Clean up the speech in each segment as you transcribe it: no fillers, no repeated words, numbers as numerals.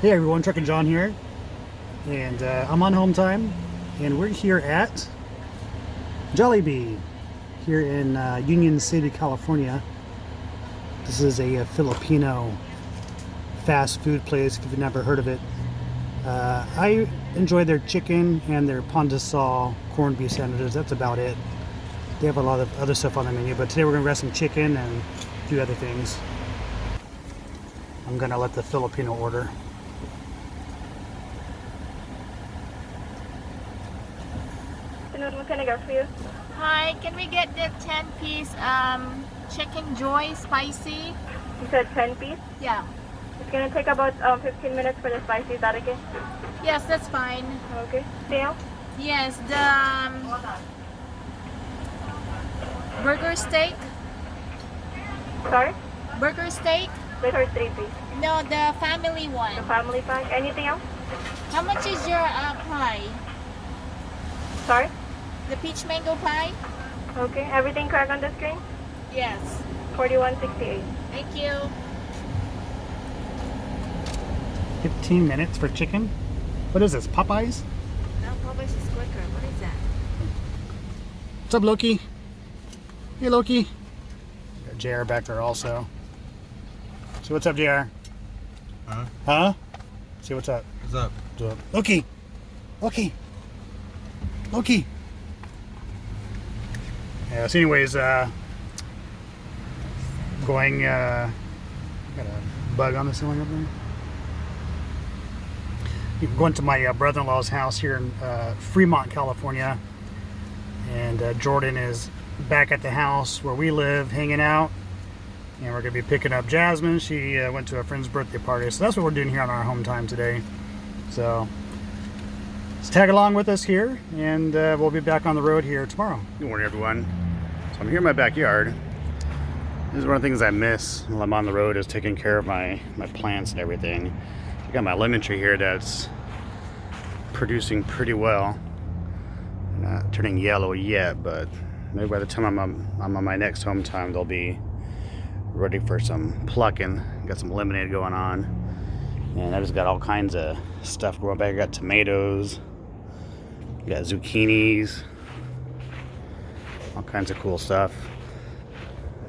Hey everyone, Truckin' John here, and I'm on home time, and we're here at Jollibee here in Union City, California. This is a Filipino fast food place if you've never heard of it. I enjoy their chicken and their pandesal corned beef sandwiches. That's about it. They have a lot of other stuff on the menu, but today we're gonna grab some chicken and a few other things. I'm gonna let the Filipino order. What can I get for you? Hi, can we get the 10-piece chicken joy spicy? You said 10 piece? Yeah. It's gonna take about 15 minutes for the spicy. Is that okay? Yes, that's fine. Okay. Anything else? Yes, the burger steak. Sorry? Burger steak? Those are 3 piece. No, the family The one. family pack. Anything else? How much is your pie? Sorry? The peach mango pie? Okay. Everything correct on the screen? Yes. 4168. Thank you. 15 minutes for chicken? What is this, Popeyes? No, Popeyes is quicker. What is that? What's up, Loki? Hey, Loki. Got JR back there also. So what's up, JR? Huh? Huh? See what's up. What's up? What's up? Loki! Loki! Loki! Yeah, so anyways, going, got a bug on the ceiling up there. Going to my brother-in-law's house here in Fremont, California. And Jordan is back at the house where we live, hanging out. And we're going to be picking up Jasmine. She went to a friend's birthday party. So that's what we're doing here on our home time today. So let's tag along with us here, and we'll be back on the road here tomorrow. Good morning, everyone. So I'm here in my backyard. This is one of the things I miss while I'm on the road, is taking care of my plants and everything. I got my lemon tree here that's producing pretty well. Not turning yellow yet, but maybe by the time I'm on my next home time, they'll be ready for some plucking. Got some lemonade going on, and I just got all kinds of stuff growing back. I got tomatoes, got zucchinis, all kinds of cool stuff.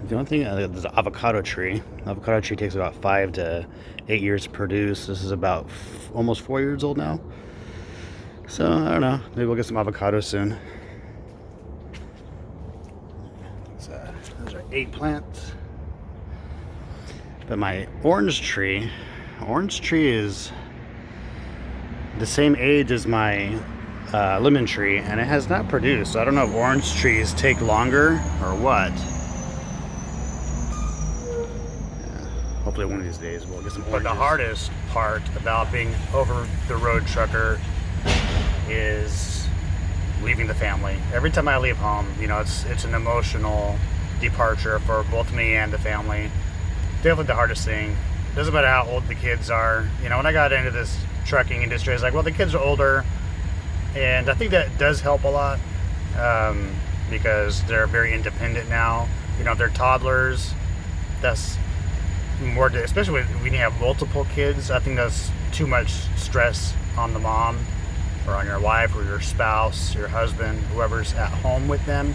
The only thing, there's an avocado tree. The avocado tree takes about 5 to 8 years to produce. This is about almost 4 years old now. So I don't know. Maybe we'll get some avocados soon. Those are 8 plants. But my orange tree is the same age as my lemon tree, and it has not produced. So I don't know if orange trees take longer or what. Hopefully one of these days we'll get some oranges. But the hardest part about being over the road trucker is leaving the family. Every time I leave home, you know, it's an emotional departure for both me and the family. Definitely the hardest thing. Doesn't matter how old the kids are. You know, when I got into this trucking industry, I was like, well, the kids are older, and I think that does help a lot, because they're very independent now. You know, if they're toddlers, that's more, especially when you have multiple kids. I think that's too much stress on the mom or on your wife or your spouse, your husband, whoever's at home with them.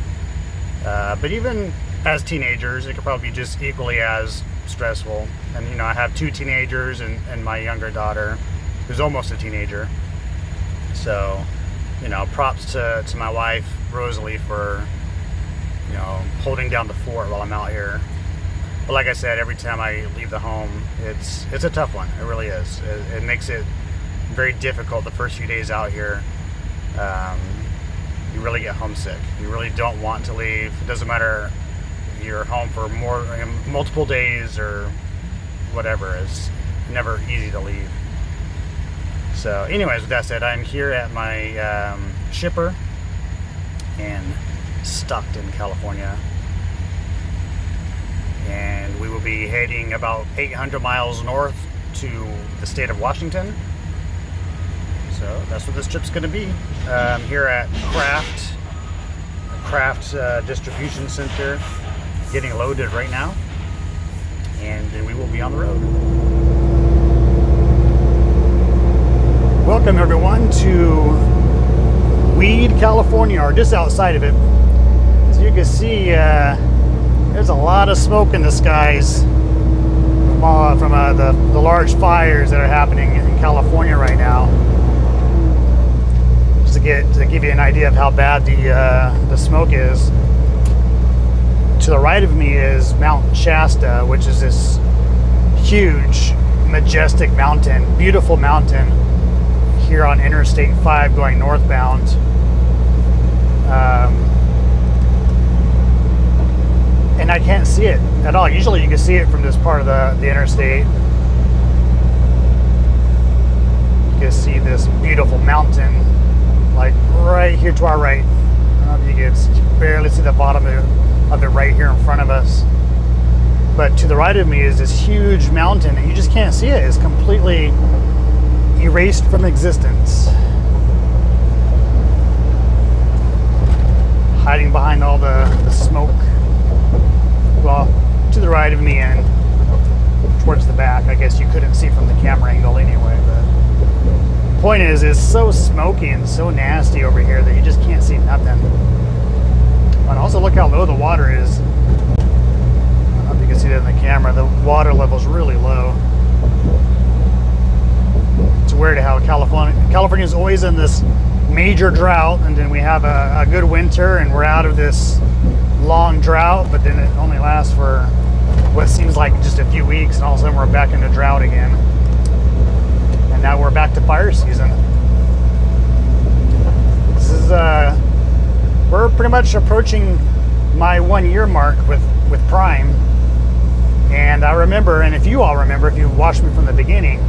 But even as teenagers, it could probably be just equally as stressful. And you know, I have 2 teenagers and my younger daughter who's almost a teenager. So, you know, props to my wife Rosalie for, you know, holding down the fort while I'm out here. But like I said, every time I leave the home, it's a tough one. It really is. It makes it very difficult the first few days out here. You really get homesick. You really don't want to leave. It doesn't matter if you're home for multiple days or whatever. It's never easy to leave. So anyways, with that said, I'm here at my shipper in Stockton, California. And we will be heading about 800 miles north to the state of Washington. So that's what this trip's going to be. Here at Kraft Distribution Center, getting loaded right now, and then we will be on the road. Welcome everyone to Weed, California, or just outside of it. As you can see, there's a lot of smoke in the skies from the large fires that are happening in California right now. Just to give you an idea of how bad the smoke is. To the right of me is Mount Shasta, which is this huge, majestic mountain, beautiful mountain here on Interstate 5 going northbound. And I can't see it at all. Usually you can see it from this part of the interstate. You can see this beautiful mountain like right here to our right. I don't know if you can barely see the bottom of it right here in front of us. But to the right of me is this huge mountain and you just can't see it. It's completely erased from existence. Hiding behind all the smoke. Well, to the right of me and towards the back. I guess you couldn't see from the camera angle anyway, but the point is, it's so smoky and so nasty over here that you just can't see nothing. And also look how low the water is. I don't know if you can see that in the camera. The water level's really low. It's weird how California is always in this major drought, and then we have a good winter and we're out of this long drought, but then it only lasts for what seems like just a few weeks, and all of a sudden we're back into drought again. And now we're back to fire season. This is we're pretty much approaching my 1 year mark with Prime. And I remember, and if you all remember, if you watched me from the beginning,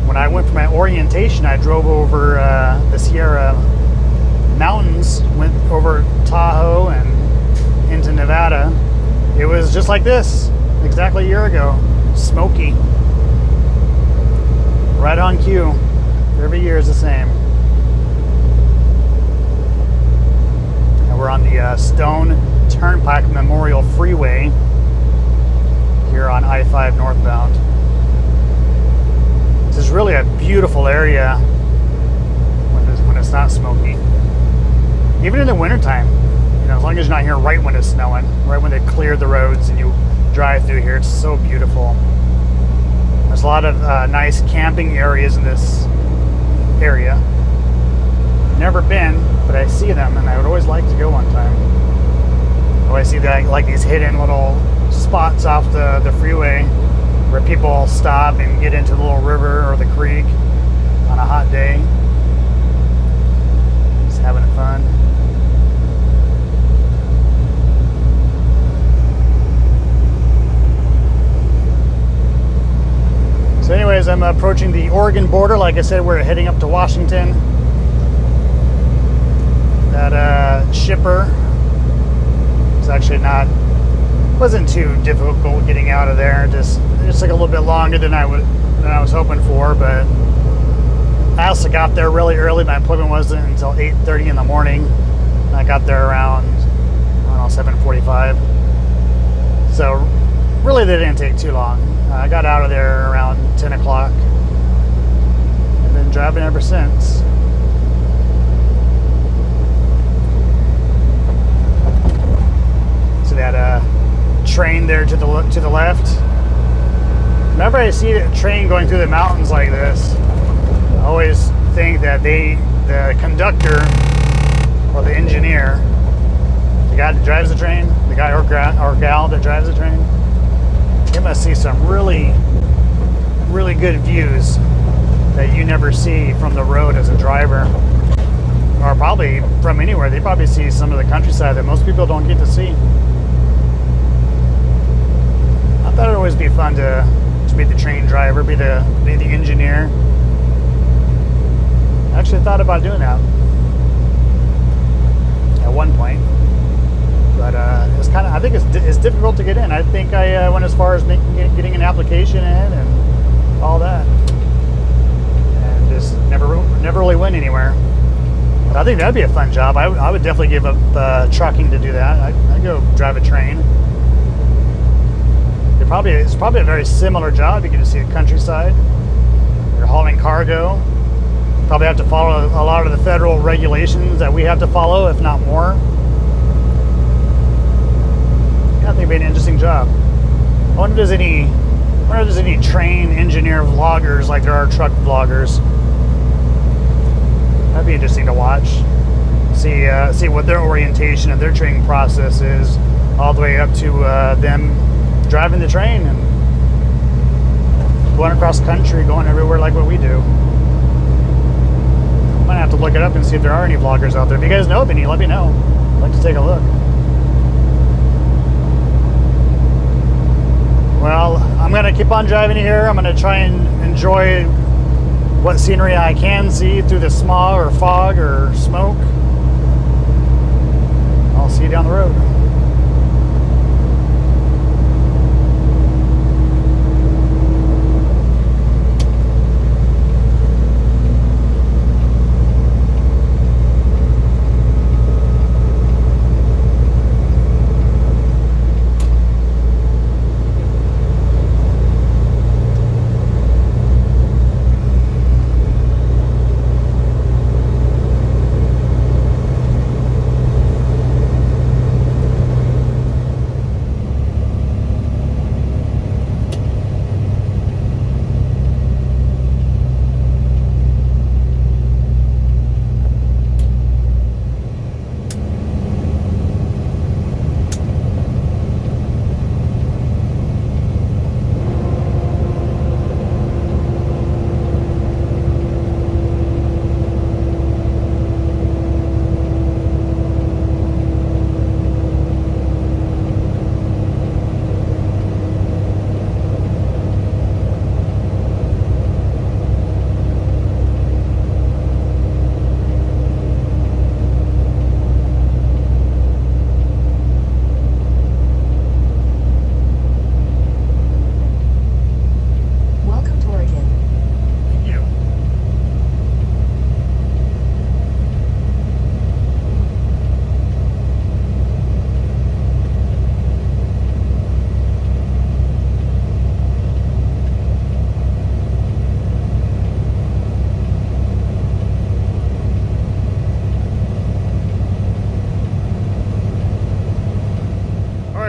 when I went for my orientation, I drove over the Sierra Mountains, went over Tahoe and into Nevada. It was just like this exactly a year ago. Smoky. Right on cue. Every year is the same. And we're on the Stone Turnpike Memorial Freeway here on I-5 northbound. This is really a beautiful area when it's not smoky. Even in the wintertime. You know, as long as you're not here right when it's snowing, right when they cleared the roads and you drive through here, it's so beautiful. There's a lot of nice camping areas in this area. Never been, but I see them, and I would always like to go one time. I always see that, like these hidden little spots off the freeway where people stop and get into the little river or the creek on a hot day. Just having fun. So anyways, I'm approaching the Oregon border. Like I said, we're heading up to Washington. That shipper was actually wasn't too difficult getting out of there. Just took a little bit longer than I was hoping for, but I also got there really early. My appointment wasn't until 8:30 in the morning. I got there around, I don't know, 7:45. So really, they didn't take too long. I got out of there around 10 o'clock and been driving ever since. So that train there to the left. Whenever I see a train going through the mountains like this, I always think that the conductor or the engineer, the guy that drives the train, the guy or gal that drives the train, you must see some really, really good views that you never see from the road as a driver, or probably from anywhere. They probably see some of the countryside that most people don't get to see. I thought it'd always be fun to be the train driver, be the engineer. I actually thought about doing that at one point. But it's kind of, I think it's difficult to get in. I think I went as far as getting an application in and all that, and just never really went anywhere. But I think that'd be a fun job. I would definitely give up trucking to do that. I'd go drive a train. It's probably a very similar job. You get to see the countryside. You're hauling cargo. Probably have to follow a lot of the federal regulations that we have to follow, if not more. Yeah, I think it'd be an interesting job. I wonder if there's any train engineer vloggers like there are truck vloggers. That'd be interesting to watch. See what their orientation and their training process is, all the way up to them driving the train and going across country, going everywhere like what we do. I'm gonna have to look it up and see if there are any vloggers out there. If you guys know of any, let me know. I'd like to take a look. Well, I'm gonna keep on driving here. I'm gonna try and enjoy what scenery I can see through the smog or fog or smoke. I'll see you down the road.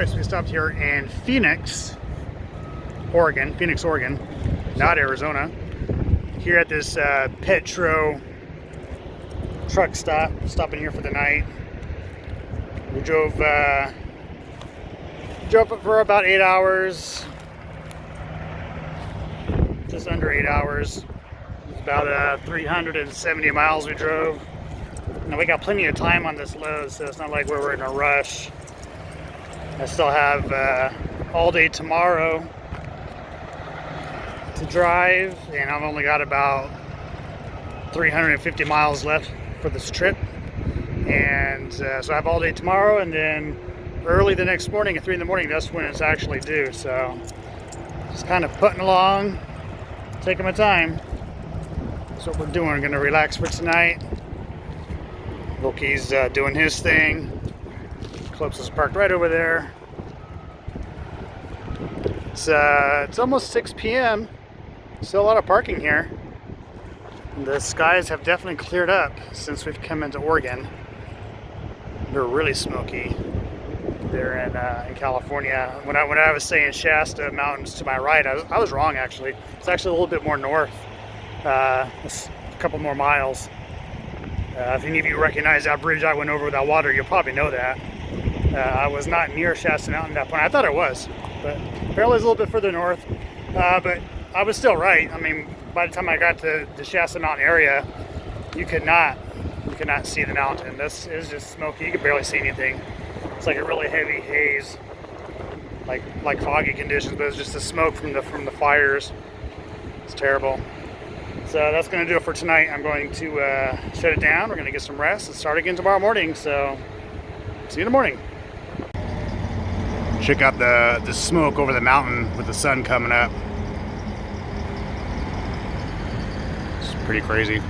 So we stopped here in Phoenix, Oregon, not Arizona. Here at this Petro truck stop, stopping here for the night. We drove for about 8 hours, just under 8 hours. It's about 370 miles we drove. Now we got plenty of time on this load, so it's not like we're in a rush. I still have all day tomorrow to drive, and I've only got about 350 miles left for this trip. And so I have all day tomorrow, and then early the next morning at 3 in the morning, that's when it's actually due. So just kind of putting along, taking my time. That's what we're doing. We're gonna relax for tonight. Loki's doing his thing. Clips is parked right over there. It's almost 6 p.m. Still a lot of parking here. The skies have definitely cleared up since we've come into Oregon. They're really smoky there in California. When I was saying Shasta Mountains to my right, I was wrong actually. It's actually a little bit more north. It's a couple more miles. If any of you recognize that bridge I went over with that water, you'll probably know that. I was not near Shasta Mountain at that point. I thought I was, but apparently it's a little bit further north. But I was still right. I mean, by the time I got to the Shasta Mountain area, you could not see the mountain. This is just smoky. You could barely see anything. It's like a really heavy haze, like foggy conditions, but it's just the smoke from the fires. It's terrible. So that's going to do it for tonight. I'm going to shut it down. We're going to get some rest and start again tomorrow morning. So see you in the morning. Check out the smoke over the mountain with the sun coming up. It's pretty crazy.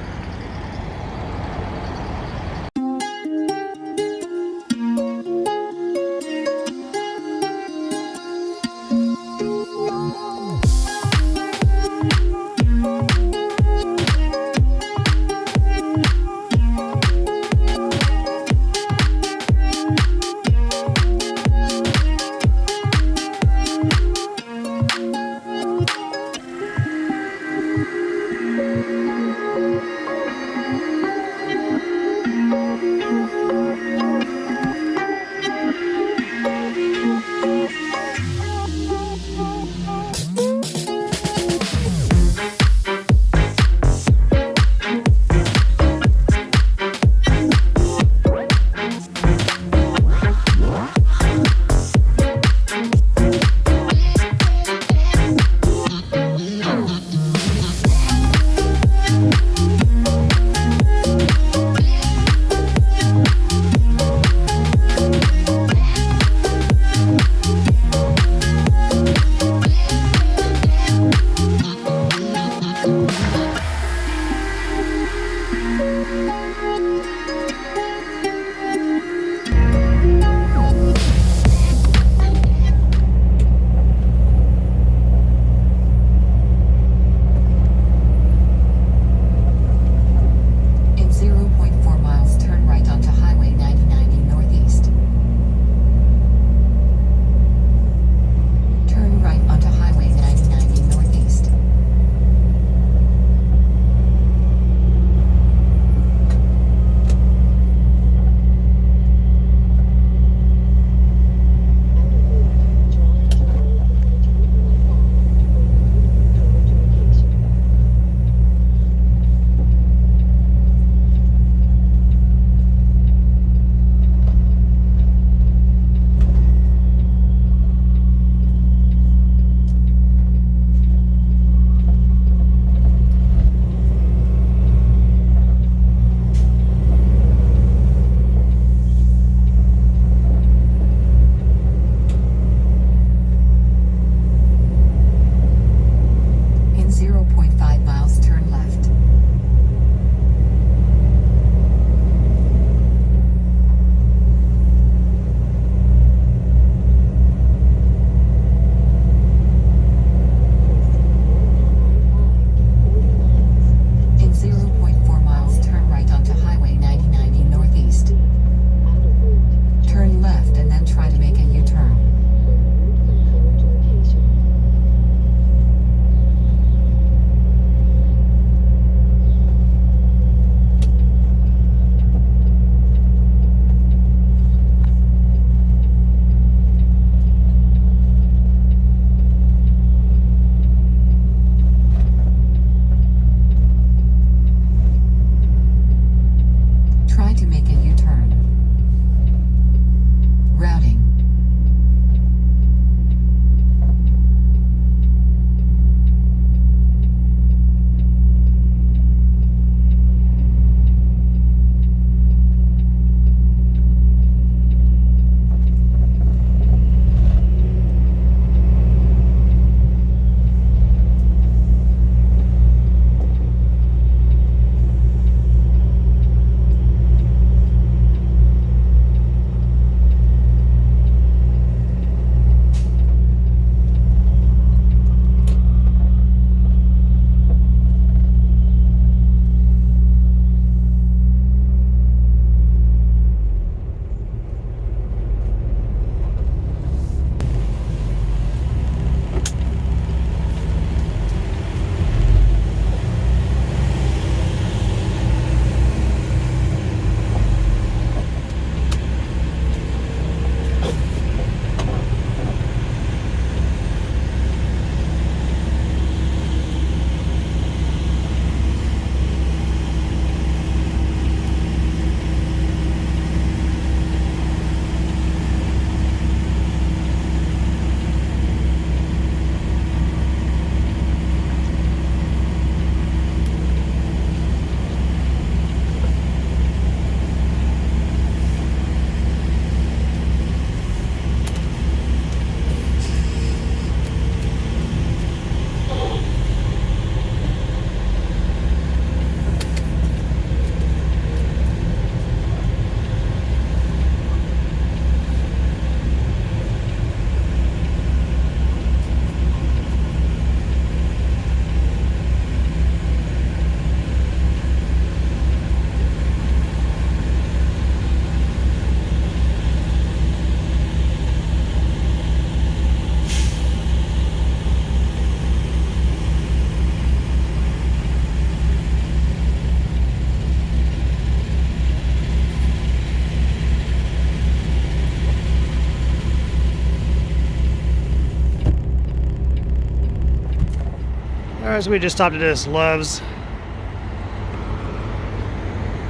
Alright, so we just stopped at this Love's.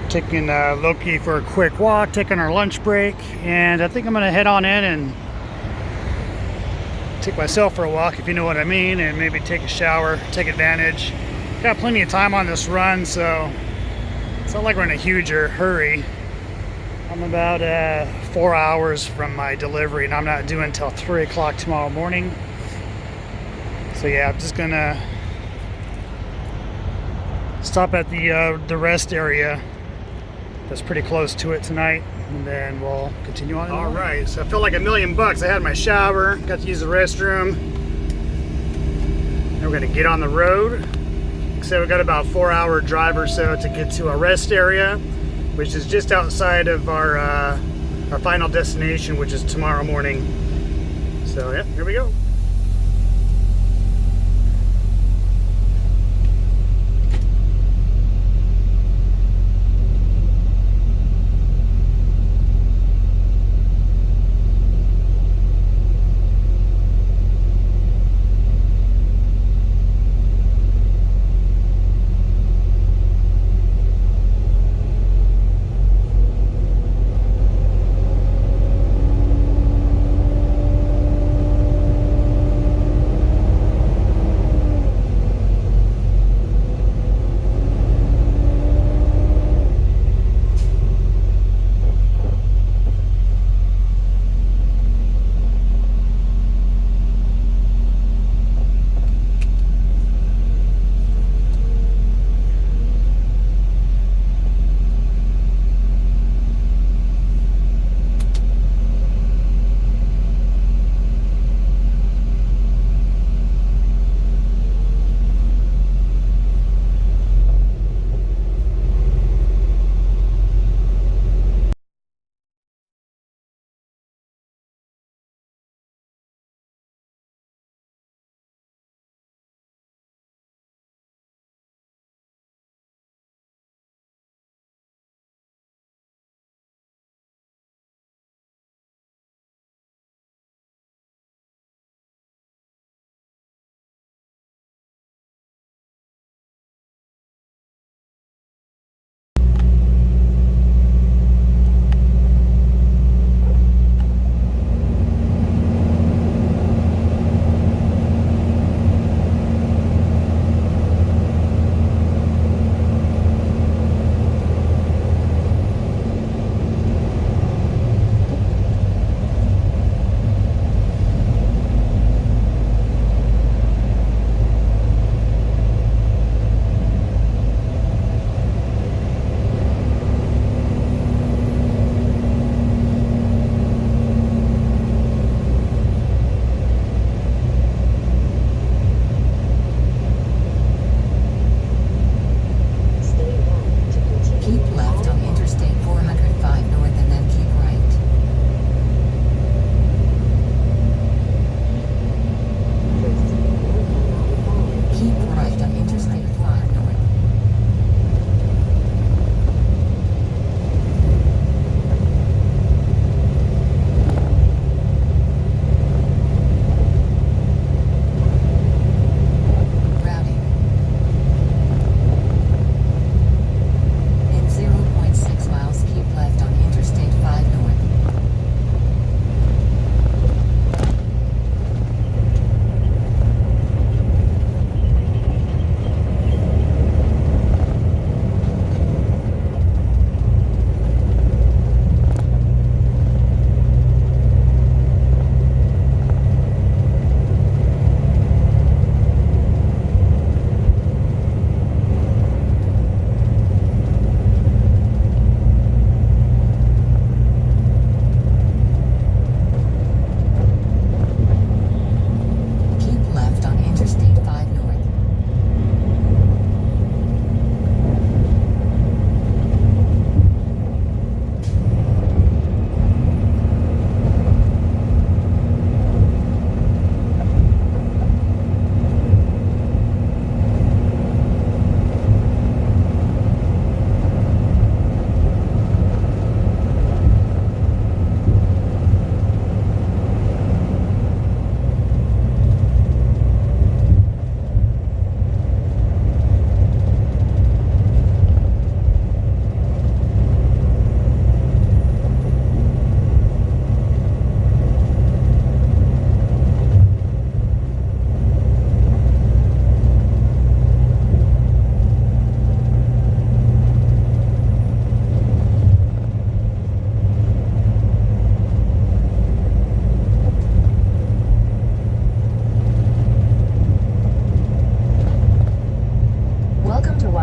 Taking Loki for a quick walk, taking our lunch break, and I think I'm gonna head on in and take myself for a walk, if you know what I mean, and maybe take a shower, take advantage. Got plenty of time on this run, so it's not like we're in a huge hurry. I'm about 4 hours from my delivery, and I'm not due until 3 o'clock tomorrow morning. So yeah, I'm just gonna stop at the rest area that's pretty close to it tonight, and then we'll continue on. All right, so I feel like $1,000,000. I had my shower, got to use the restroom. Now we're gonna get on the road. So we got about 4-hour drive or so to get to our rest area, which is just outside of our final destination, which is tomorrow morning. So yeah, here we go.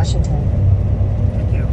Washington. Thank you.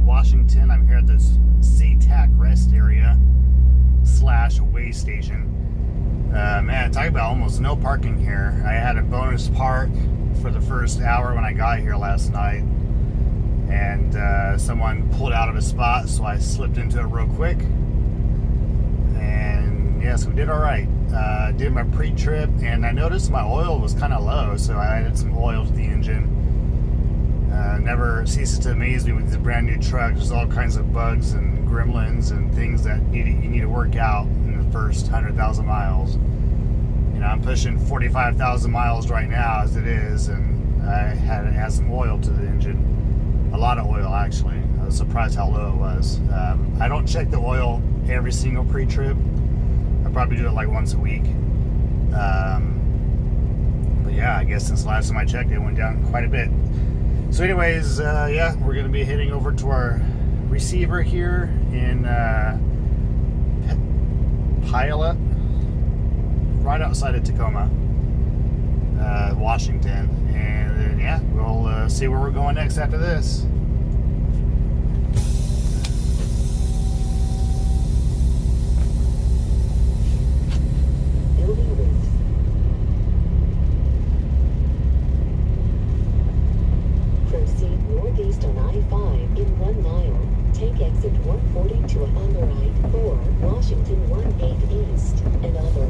Washington. I'm here at this SeaTac rest area / way station. Man, talk about almost no parking here. I had a bonus park for the first hour when I got here last night, and someone pulled out of a spot, so I slipped into it real quick. And yes, we did all right. Did my pre-trip, and I noticed my oil was kind of low, so I added some oil to the engine. Never ceases to amaze me with these brand new trucks. There's all kinds of bugs and gremlins and things that you need to work out in the first 100,000 miles. You know, I'm pushing 45,000 miles right now as it is, and I had to add some oil to the engine. A lot of oil, actually. I was surprised how low it was. I don't check the oil every single pre-trip. I probably do it like once a week. But yeah, I guess since last time I checked, it went down quite a bit. So anyways, yeah, we're going to be heading over to our receiver here in Pilot, right outside of Tacoma, Washington. And then, yeah, we'll see where we're going next after this. Proceed northeast on I-5 in 1 mile. Take exit 142 on the right for Washington 18 East and other.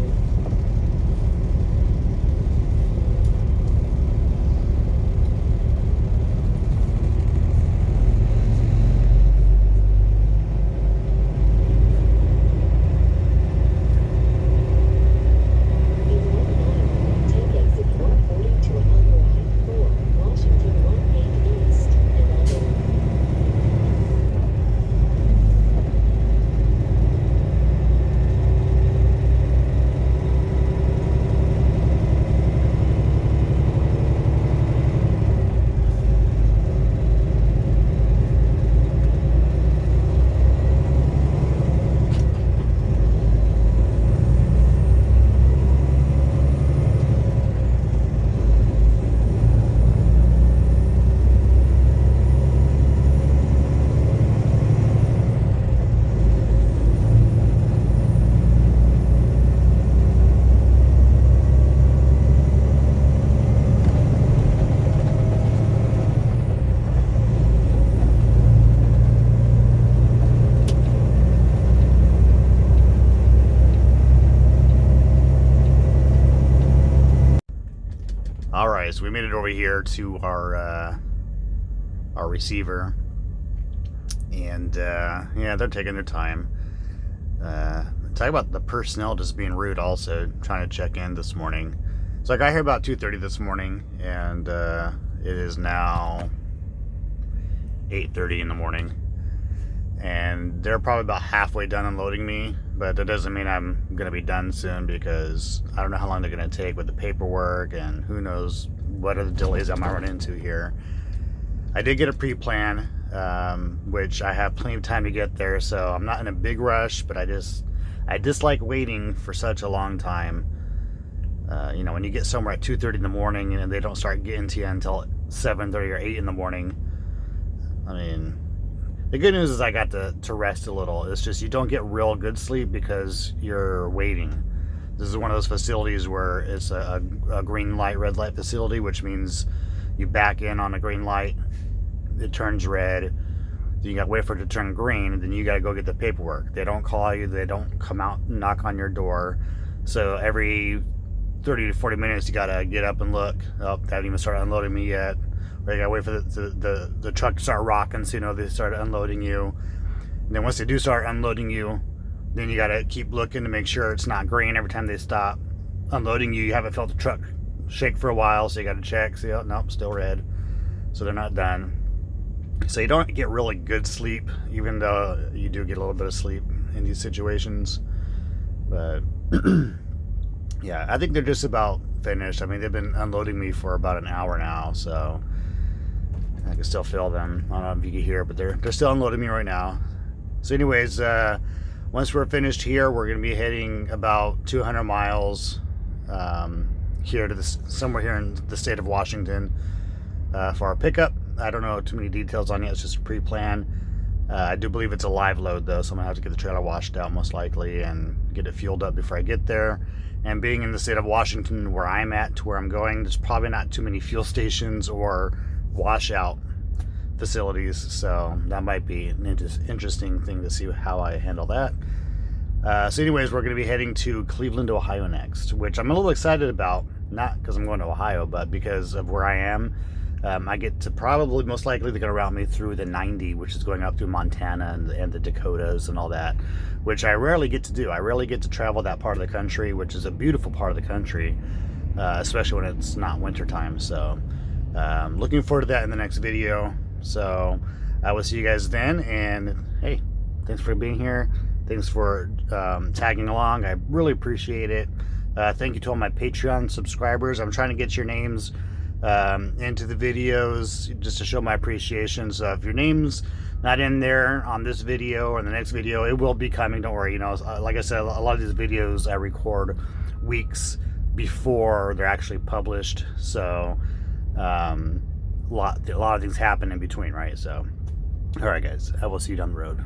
Alright, so we made it over here to our receiver, and yeah, they're taking their time. Talk about the personnel just being rude also, trying to check in this morning. So I got here about 2:30 this morning, and it is now 8:30 in the morning, and they're probably about halfway done unloading me, but that doesn't mean I'm going to be done soon, because I don't know how long they're going to take with the paperwork, and who knows what other delays I might run into here. I did get a pre-plan, which I have plenty of time to get there, so I'm not in a big rush, but I dislike waiting for such a long time. You know, when you get somewhere at 2:30 in the morning and they don't start getting to you until 7:30 or 8 in the morning. I mean, the good news is I got to rest a little. It's just you don't get real good sleep because you're waiting. This is one of those facilities where it's a green light, red light facility, which means you back in on a green light, it turns red, then you gotta wait for it to turn green, and then you gotta go get the paperwork. They don't call you, they don't come out and knock on your door. So every 30 to 40 minutes you gotta get up and look. Oh, they haven't even started unloading me yet. Or you gotta wait for the truck to start rocking, so you know they started unloading you. And then once they do start unloading you, then you gotta keep looking to make sure it's not green every time they stop. unloading, you haven't felt the truck shake for a while, so you got to check. See, oh, nope, still red. So they're not done. So you don't get really good sleep, even though you do get a little bit of sleep in these situations. But yeah, I think they're just about finished. I mean, they've been unloading me for about an hour now, so I can still feel them. I don't know if you can hear, but they're still unloading me right now. So anyways, once we're finished here, we're going to be heading about 200 miles here to somewhere here in the state of Washington for our pickup. I don't know too many details on it. It's just a pre-plan. I do believe it's a live load though, so I'm gonna have to get the trailer washed out most likely and get it fueled up before I get there. And being in the state of Washington where I'm at to where I'm going, there's probably not too many fuel stations or washout facilities, so that might be an interesting thing to see how I handle that. So anyways, we're going to be heading to Cleveland, Ohio next, which I'm a little excited about, not because I'm going to Ohio, but because of where I am. I get to probably, most likely, they're going to route me through the 90, which is going up through Montana and the Dakotas and all that, which I rarely get to do. I rarely get to travel that part of the country, which is a beautiful part of the country, especially when it's not wintertime. So looking forward to that in the next video. So I will see you guys then, and hey, thanks for being here. Thanks for tagging along. I really appreciate it. Thank you to all my Patreon subscribers. I'm trying to get your names into the videos just to show my appreciation. So if your name's not in there on this video or the next video, it will be coming. Don't worry. You know, like I said, a lot of these videos I record weeks before they're actually published. So a lot of things happen in between, right? So all right, guys, I will see you down the road.